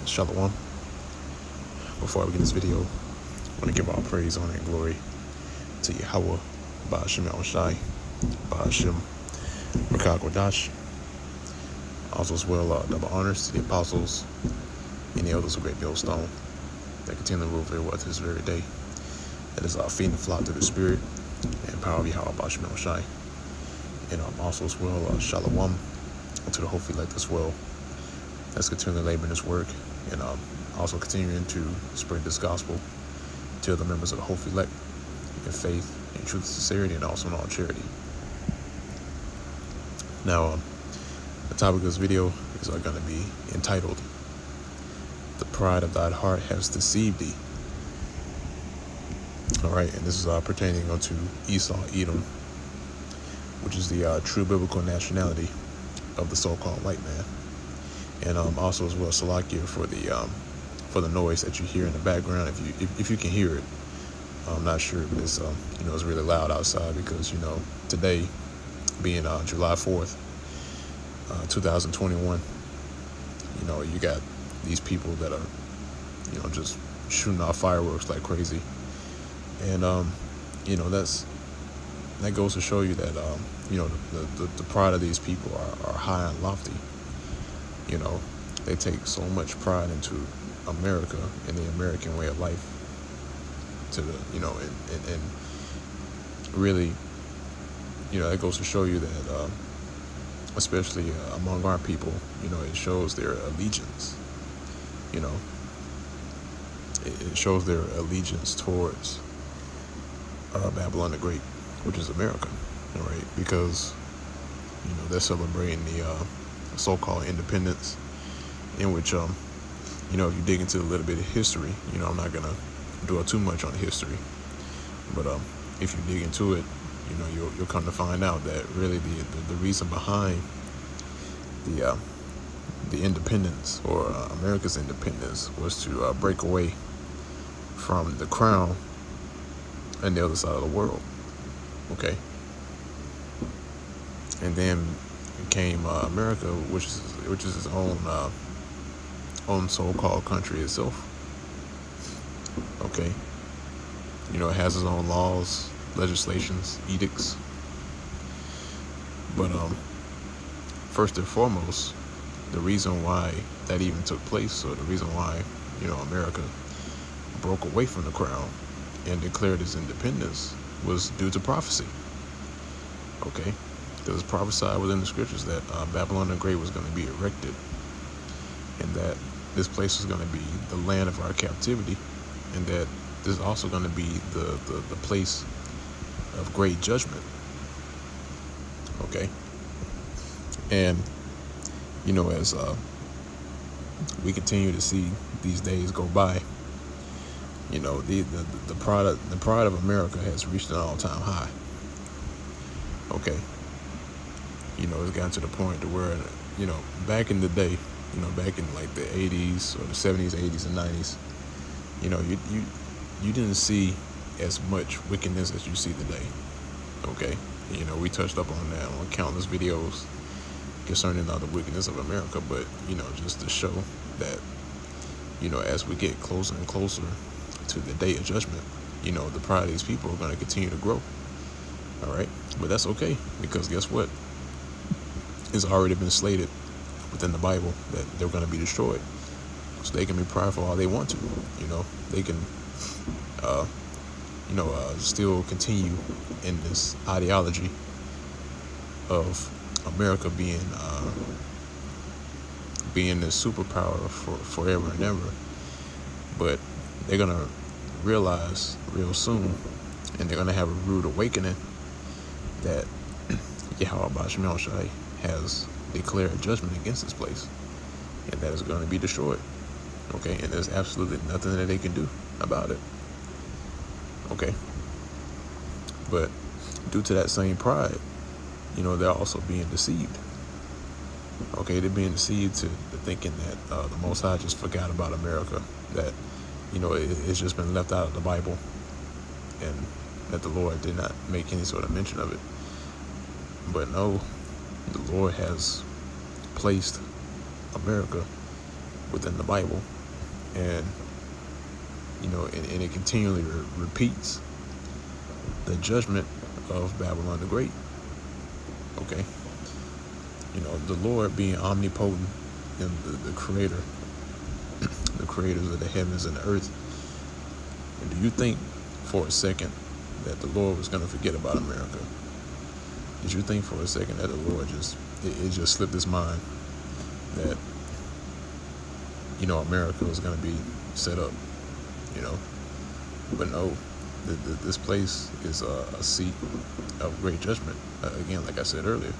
Shalom. Before I begin this video, I want to give all praise, honor, and glory to Yahweh, Ba'ashem Yahushai, Ba'ashem Rakah Kodash. Also as well, double honors to the apostles and the elders of Great Millstone that continue to rule very well to this very day. That is feeding the flock to the Spirit and power of Yahweh, Ba'ashem Yahushai. And also as well, Shalom to the hopefully elect as well. Let's continue to labor in this work and also continuing to spread this gospel to the members of the hopefully elect in faith, in truth, and sincerity, and also in all charity. Now, the topic of this video is going to be entitled, "The Pride of Thy Heart Has Deceived Thee." All right, and this is pertaining unto Esau, Edom, which is the true biblical nationality of the so-called white man. And also as well, Salakia for the noise that you hear in the background. If you can hear it, I'm not sure, but it's it's really loud outside because today being July 4th, 2021, you got these people that are just shooting off fireworks like crazy, and that goes to show you that the pride of these people are high and lofty. They take so much pride into America and the American way of life to the, and really, that goes to show you that, especially among our people, it shows their allegiance, it shows their allegiance towards Babylon the Great, which is America, right? Because, they're celebrating the so-called independence, in which if you dig into a little bit of history, I'm not gonna dwell too much on history, but if you dig into it, you'll come to find out that really the reason behind the independence, or America's independence, was to break away from the crown and the other side of the world. Okay, and then came America, which is its own so-called country itself. Okay, it has its own laws, legislations, edicts. But first and foremost, the reason why that even took place, or the reason why America broke away from the crown and declared its independence, was due to prophecy. Okay, because it's prophesied within the scriptures that Babylon the Great was going to be erected, and that this place is going to be the land of our captivity, and that this is also going to be the place of great judgment. Okay, and as we continue to see these days go by, the pride of America has reached an all-time high. Okay, it's gotten to the point to where back in the day, back in like the 80s or the 70s, 80s, and 90s, you didn't see as much wickedness as you see today. Okay, we touched up on that on countless videos concerning the wickedness of America, but just to show that as we get closer and closer to the day of judgment, the pride of these people are going to continue to grow. All right, but that's okay, because guess what? It's already been slated within the Bible that they're going to be destroyed. So they can be prideful all they want to. They can, still continue in this ideology of America being this superpower for forever and ever. But they're going to realize real soon, and they're going to have a rude awakening, that Yahweh Ba'ashem Yahushai has declared judgment against this place, and that is going to be destroyed. Okay, and there's absolutely nothing that they can do about it. Okay, but due to that same pride, they're also being deceived. Okay, they're being deceived to thinking that the Most High just forgot about America, that it's just been left out of the Bible, and that the Lord did not make any sort of mention of it. But no, the Lord has placed America within the Bible, And and it continually repeats the judgment of Babylon the Great. Okay, the Lord being omnipotent and the creator, the creators of the heavens and the earth. And do you think for a second that the Lord was going to forget about America? Did you think for a second that the Lord it just slipped his mind that America was going to be set up? But no, this place is a seat of great judgment. Again, like I said earlier,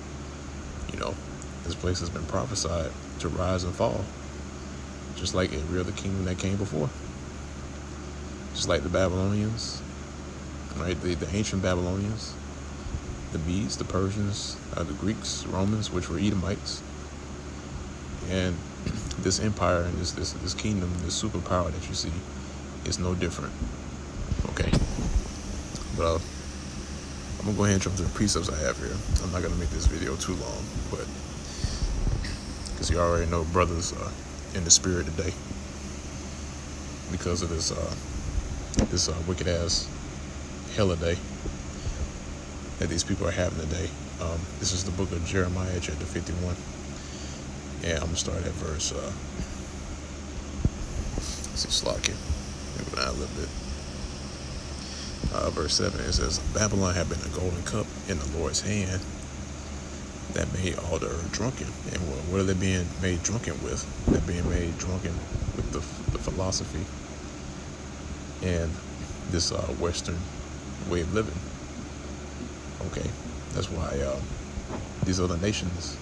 this place has been prophesied to rise and fall, just like every other kingdom that came before. Just like the Babylonians, right? The ancient Babylonians, the Medes, the Persians, the Greeks, Romans, which were Edomites, and this empire and this kingdom, this superpower that you see, is no different. Okay, but I'm gonna go ahead and jump to the precepts I have here. I'm not gonna make this video too long, but because you already know brothers in the spirit today because of this wicked ass hella day that these people are having today. This is the book of Jeremiah, chapter 51, and I'm gonna start at verse. Let's see, Slocky. Go down a little bit. Verse 7, it says, Babylon had been a golden cup in the Lord's hand that made all the earth drunken. And what are they being made drunken with? They're being made drunken with the philosophy and this Western way of living. Okay, that's why these other nations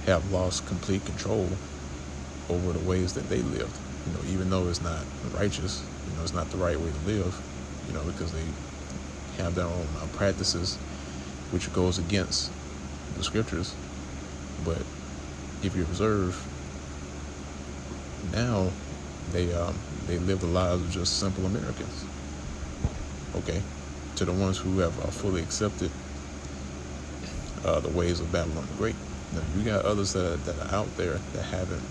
have lost complete control over the ways that they lived. Even though it's not righteous, it's not the right way to live, because they have their own practices, which goes against the scriptures. But if you observe, now they live the lives of just simple Americans. Okay, to the ones who have fully accepted the ways of Babylon the Great. Now, you got others that are out there that haven't,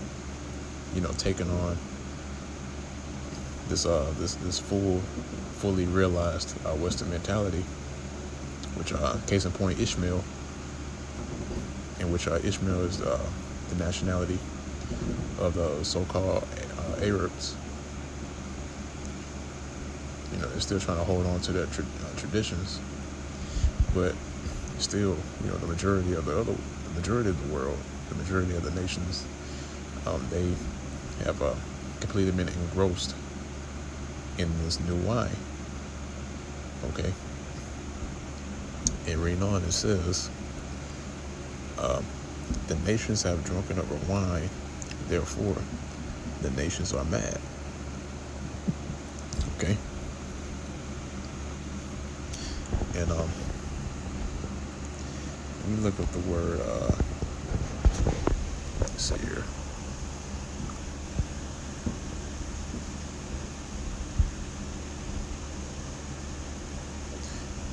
taken on this fully realized Western mentality, which case in point, Ishmael, in which Ishmael is the nationality of the so-called Arabs. They're still trying to hold on to their traditions, but still, the majority of the world, the majority of the nations, they have completely been engrossed in this new wine. Okay, and reading on, it says, the nations have drunken of her wine, therefore the nations are mad. Okay, and let me look up the word. Let's see here.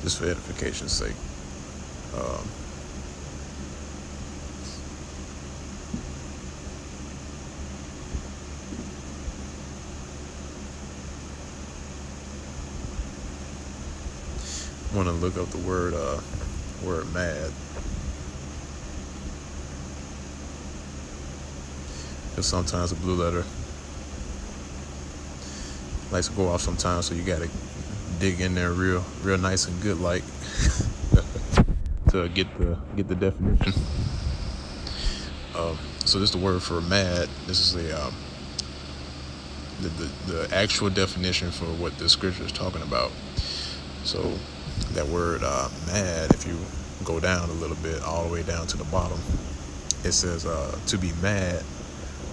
Just for edification's sake. I want to look up the word mad. Because sometimes a blue letter likes to go off sometimes, so you got to dig in there real nice and good, like to get the definition. So this is the word for mad. This is the actual definition for what the scripture is talking about. So that word mad, if you go down a little bit, all the way down to the bottom, it says to be mad,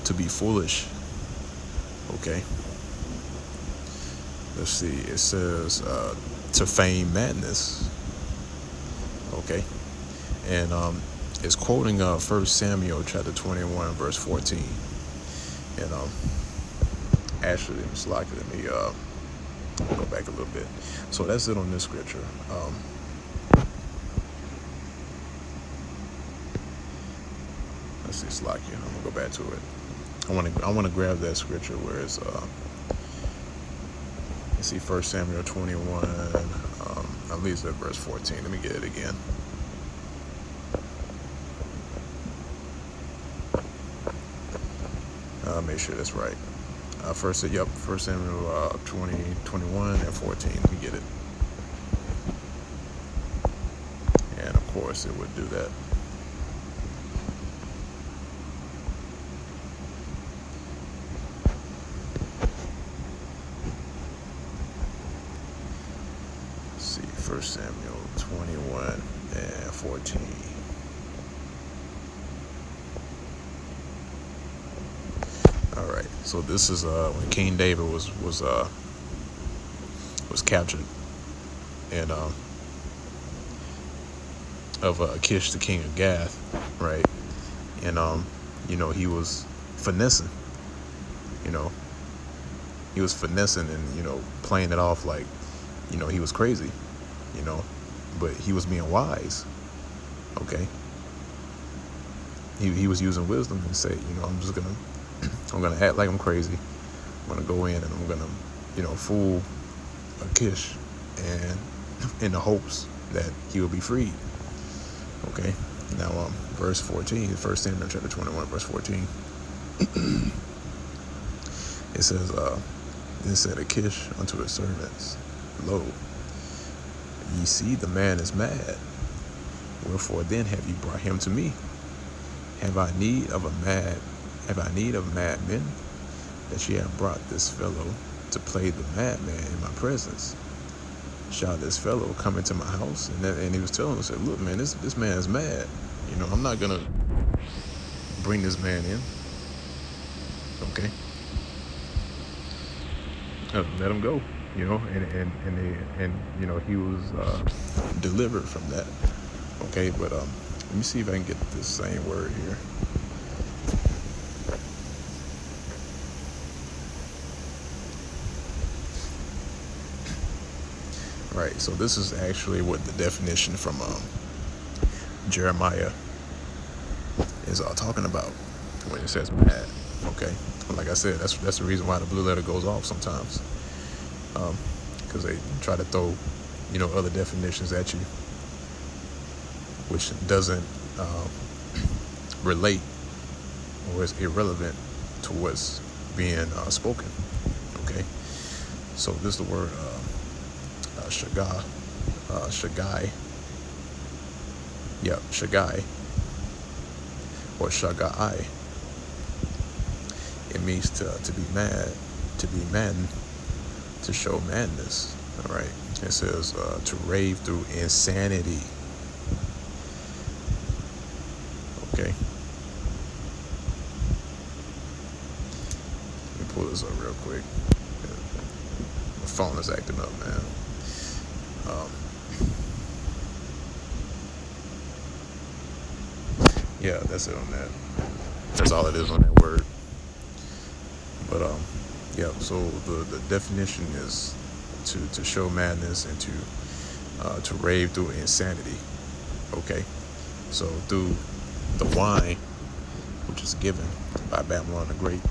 to be foolish. Okay. Let's see, it says to feign madness. Okay, and it's quoting 1 Samuel chapter 21 verse 14. And actually, let me go back a little bit. So that's it on this scripture. Let's see, Slakia. I'm gonna go back to it. I want to grab that scripture where it's let's see, 1 Samuel 21. I believe it's at verse 14. Let me get it again. Make sure that's right. First Samuel 21 and 14. Let me get it. And of course, it would do that. Let's see, 1 Samuel 21 and 14. All right, so this is when King David was captured, and of Achish, the king of Gath, right? And he was finessing, he was finessing and playing it off like, he was crazy, but he was being wise, okay? He was using wisdom and say, I'm gonna act like I'm crazy. I'm gonna go in and I'm gonna, fool Achish, and in the hopes that he will be freed. Okay. Now, verse 14, 1 Samuel chapter 21, verse 14. It says, "Then said Achish unto his servants, Lo, ye see the man is mad. Wherefore then have ye brought him to me? Have I need of madmen, that ye have brought this fellow to play the madman in my presence? Shall this fellow come into my house?" And he was telling him, said, "Look, man, this man is mad. I'm not gonna bring this man in. Okay, let him go. And he was delivered from that. Okay, but let me see if I can get this same word here. Right, so this is actually what the definition from Jeremiah is talking about when it says mad. Okay, like I said, that's the reason why the blue letter goes off sometimes, because they try to throw other definitions at you, which doesn't relate or is irrelevant to what's being spoken. Okay, so this is the word Shagai, Shagai, or Shagai. It means to be mad, to be maddened, to show madness. All right. It says to rave through insanity. Okay. Let me pull this up real quick. My phone is acting up, man. Yeah, that's it on that. That's all it is on that word. But yeah. So the definition is to show madness and to rave through insanity. Okay. So through the wine, which is given by Babylon the Great,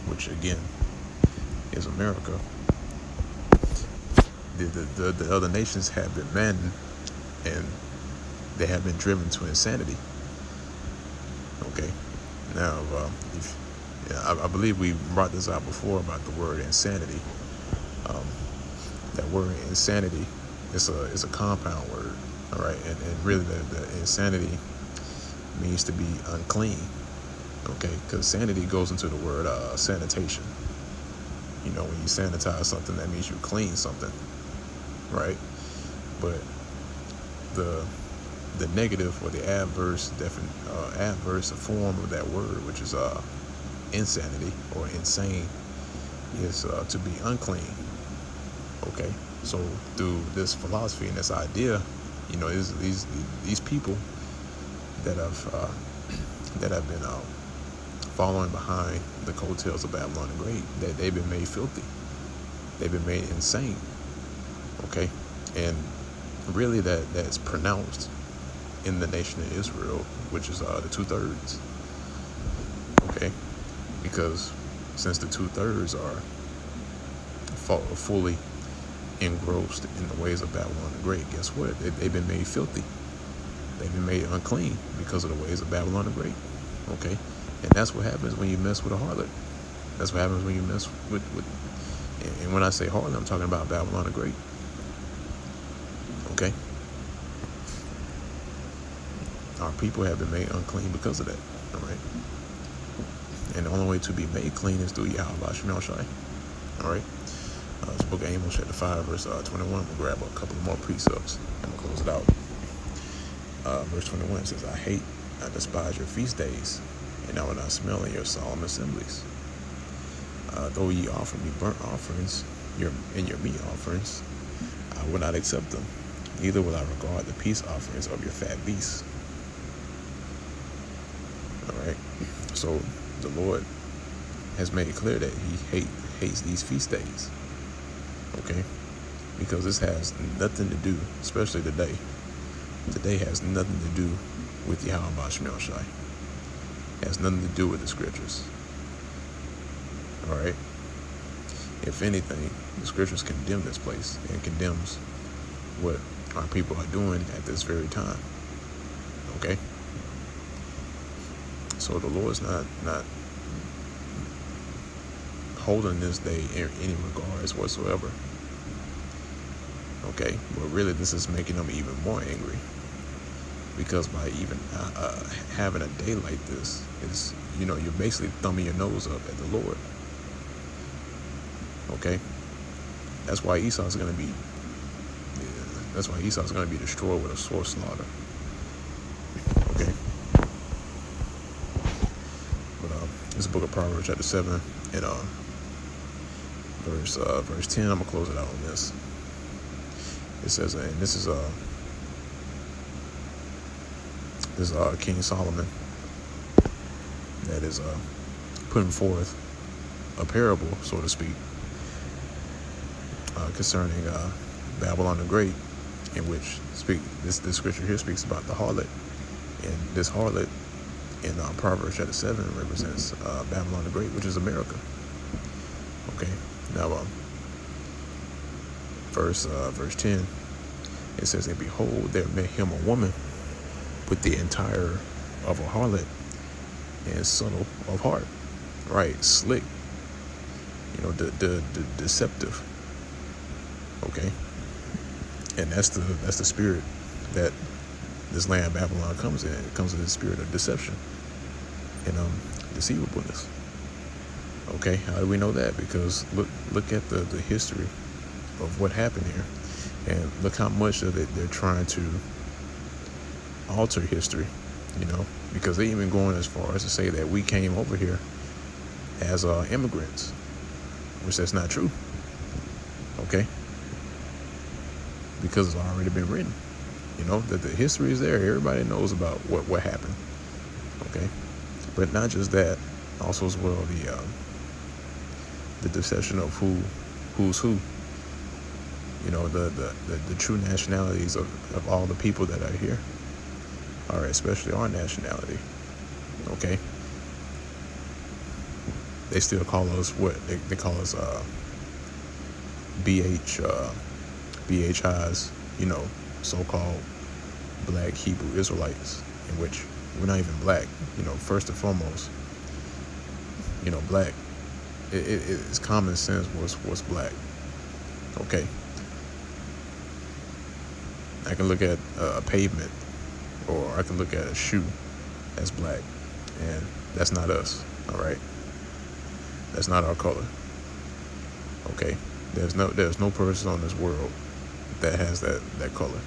which again is America, the other nations have been maddened and they have been driven to insanity. Okay. Now, I believe we brought this out before about the word insanity. That word insanity is a compound word. All right, and really the insanity means to be unclean. Okay, because sanity goes into the word sanitation. When you sanitize something, that means you clean something, right? But the negative or the adverse form of that word, which is insanity or insane, is to be unclean. Okay, so through this philosophy and this idea, these people that have been following behind the coattails of Babylon the Great, that they've been made filthy, they've been made insane. Okay, and really that's pronounced in the nation of Israel, which is the 2/3. Okay, because since the 2/3 are fully engrossed in the ways of Babylon the Great, guess what? They've been made filthy. They've been made unclean because of the ways of Babylon the Great. Okay? And that's what happens when you mess with a harlot. That's what happens when you mess with and when I say harlot, I'm talking about Babylon the Great. Okay? Our people have been made unclean because of that. All right? And the only way to be made clean is through Yahweh Shemel Shai. All right? It's the book of Amos, chapter 5, verse 21. I'm going to grab a couple of more precepts. I'm going to close it out. Verse 21 says, I despise your feast days, and I will not smell in your solemn assemblies. Though ye offer me burnt offerings and your meat offerings, I will not accept them. Neither will I regard the peace offerings of your fat beasts. All right. So the Lord has made it clear that he hates these feast days. Okay? Because this has nothing to do, especially today. Today has nothing to do with Yahweh Shemel Shai. It has nothing to do with the scriptures. All right? If anything, the scriptures condemn this place and condemns what our people are doing at this very time. Okay? So the Lord's not holding this day in any regards whatsoever. Okay? But really, this is making them even more angry. Because by even having a day like this, is, you're basically thumbing your nose up at the Lord. Okay? That's why Esau's going to be destroyed with a sword slaughter. Okay? But this is the book of Proverbs, chapter 7, and verse 10. I'm gonna close it out on this. It says, and this is King Solomon that is putting forth a parable, so to speak, concerning Babylon the Great, in which this scripture here speaks about the harlot, and this harlot in Proverbs chapter 7 represents Babylon the Great, which is America. Okay, now verse 10, it says, and behold, there met him a woman with the entire of a harlot and subtle of heart, right? Slick, the deceptive. Okay, and that's the spirit that this land Babylon comes in. It comes in the spirit of deception and deceivableness. Okay, how do we know that? Because look at the history of what happened here, and look how much of it they're trying to alter history. Because they even going as far as to say that we came over here as immigrants, which that's not true. Okay, because it's already been written. That the history is there. Everybody knows about what happened. Okay, but not just that, also as well the deception of who's who. The true nationalities of all the people that are here, or especially our nationality. Okay, they still call us what they call us BHIs, so-called black Hebrew Israelites, in which we're not even black. First and foremost, black, it's common sense what's black. Okay, I can look at a pavement, or I can look at a shoe that's black, and that's not us. All right, that's not our color. Okay, there's no person on this world that has that color.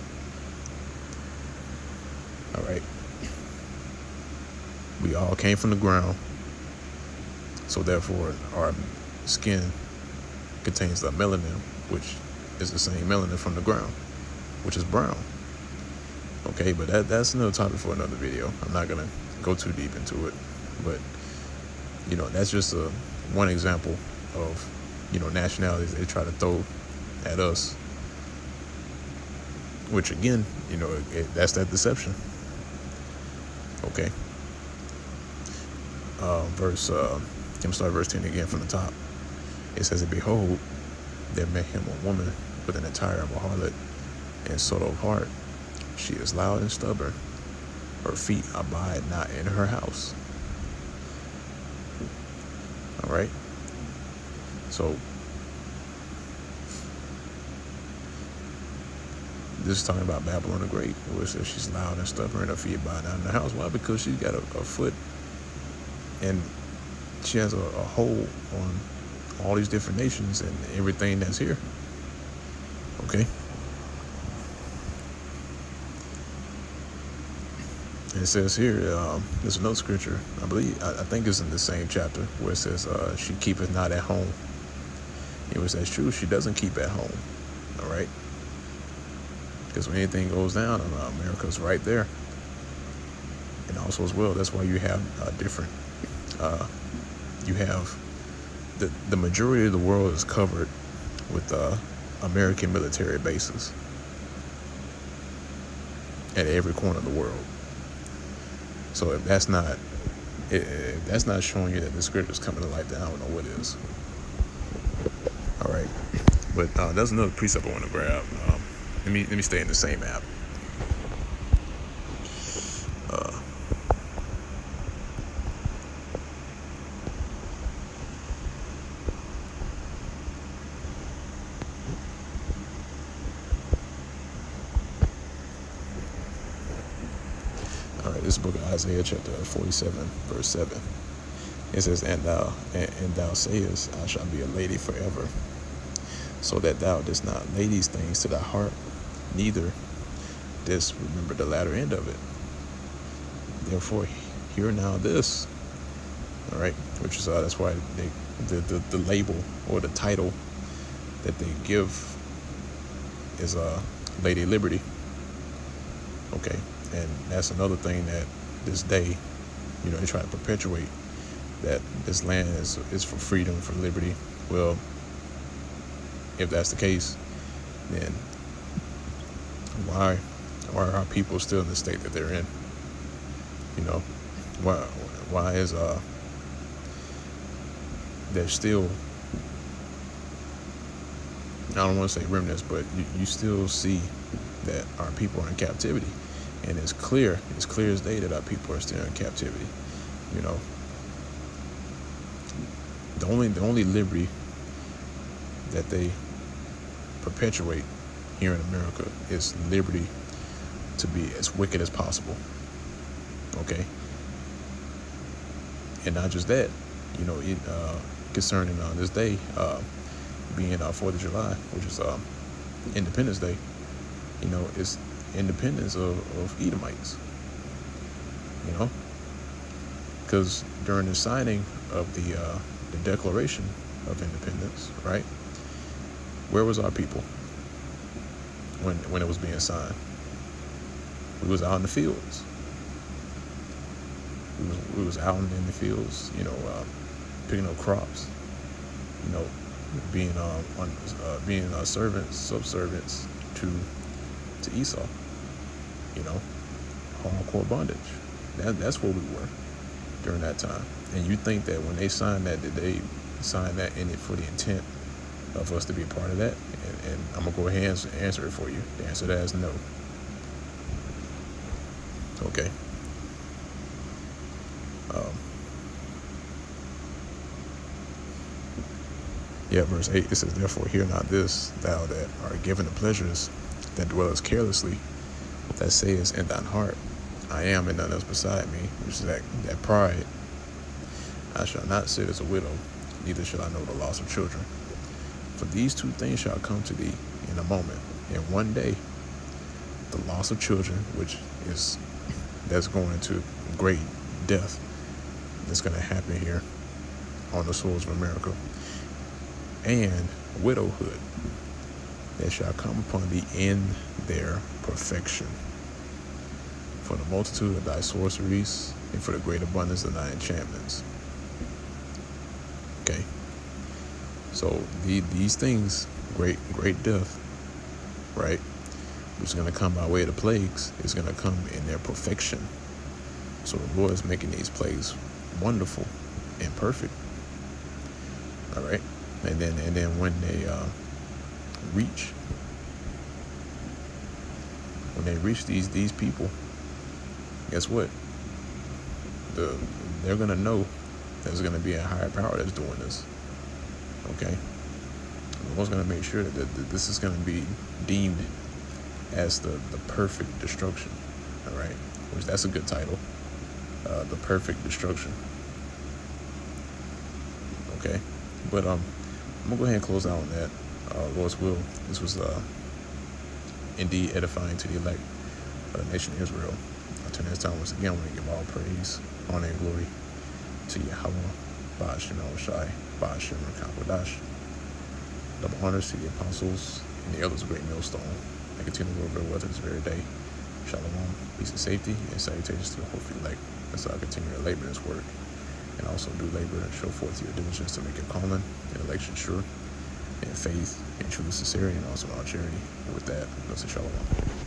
All right, we all came from the ground, so therefore our skin contains the melanin, which is the same melanin from the ground, which is brown. Okay, but that's another topic for another video. I'm not gonna go too deep into it, but that's just one example of nationalities they try to throw at us, which again, that's that deception. Okay, verse I'm start verse 10 again from the top. It says, and behold, there met him a woman with an attire of a harlot and subtle of heart. She is loud and stubborn. Her feet abide not in her house. All right. So this is talking about Babylon the Great, where it says she's loud and stubborn and her feet abide not in the house. Why? Because she's got a foot, and she has a hold on all these different nations and everything that's here. Okay. And it says here, there's another scripture, I believe, I think it's in the same chapter, where it says, she keepeth not at home. It was that's true, she doesn't keep at home. All right. Because when anything goes down, America's right there. And also as well, that's why you have different, you have the majority of the world is covered with American military bases at every corner of the world. So if that's not showing you that the scripture is coming to life, then I don't know what is. All right, but that's another precept I want to grab. Let me stay in the same app. All right, this is the book of Isaiah, chapter 47, verse 7. It says, and thou sayest, I shall be a lady forever, so that thou didst not lay these things to thy heart, neither didst remember the latter end of it. Therefore, hear now this. All right, which is that's why the label or the title that they give is Lady Liberty. Okay, and that's another thing that this day, they try to perpetuate, that this land is for freedom, for liberty. Well, if that's the case, then why are our people still in the state that they're in? Why is there's still, I don't want to say remnants, but you still see that our people are in captivity, and it's clear as day that our people are still in captivity. The only liberty that they perpetuate here in America is liberty to be as wicked as possible. Okay, and not just that, concerning this day being 4th of July, which is Independence Day. It's independence of Edomites. Because during the signing of the Declaration of Independence, right? Where was our people when it was being signed? We was out in the fields. We was out in the fields, picking up crops, being servants, subservients to Esau, hardcore bondage. That's where we were during that time. And you think that when they signed that they signed that in it for the intent of us to be a part of that? And I'm gonna go ahead and answer it for you. The answer to that is no. Okay. Verse 8, it says, therefore hear not this, thou that art given the pleasures, that dwellest carelessly, that sayest in thine heart, I am and none else beside me, which is that pride. I shall not sit as a widow, neither shall I know the loss of children. For these two things shall come to thee in a moment, in one day, the loss of children, that's going into great death, that's going to happen here on the soils of America, and widowhood, that shall come upon thee in their perfection, for the multitude of thy sorceries, and for the great abundance of thy enchantments. Okay, so these things, great death, right, which is going to come by way of the plagues, is going to come in their perfection. So the Lord is making these plagues wonderful and perfect, All right, and then when they reach these people, guess what? They're gonna know there's gonna be a higher power that's doing this. Okay, we're gonna make sure that this is gonna be deemed as the perfect destruction. All right, which that's a good title, the perfect destruction. Okay, but I'm gonna go ahead and close out on that. Lord's will. This was indeed edifying to the elect of the nation of Israel. Until next time, once again, I want to give all praise, honor, and glory to Yahweh, Ba'ashem El-Shai, Ba'ashem Rakakwadash. Double honors to the apostles and the elders of Great Millstone. And continue to work with us this very day. Shalom, peace and safety, and salutations to the hopeful elect as I continue to labor in this work. And also do labor and show forth your diligence to make your calling and election sure, in faith, and truly sincerity, and also in all charity. And with that, go to Shalom.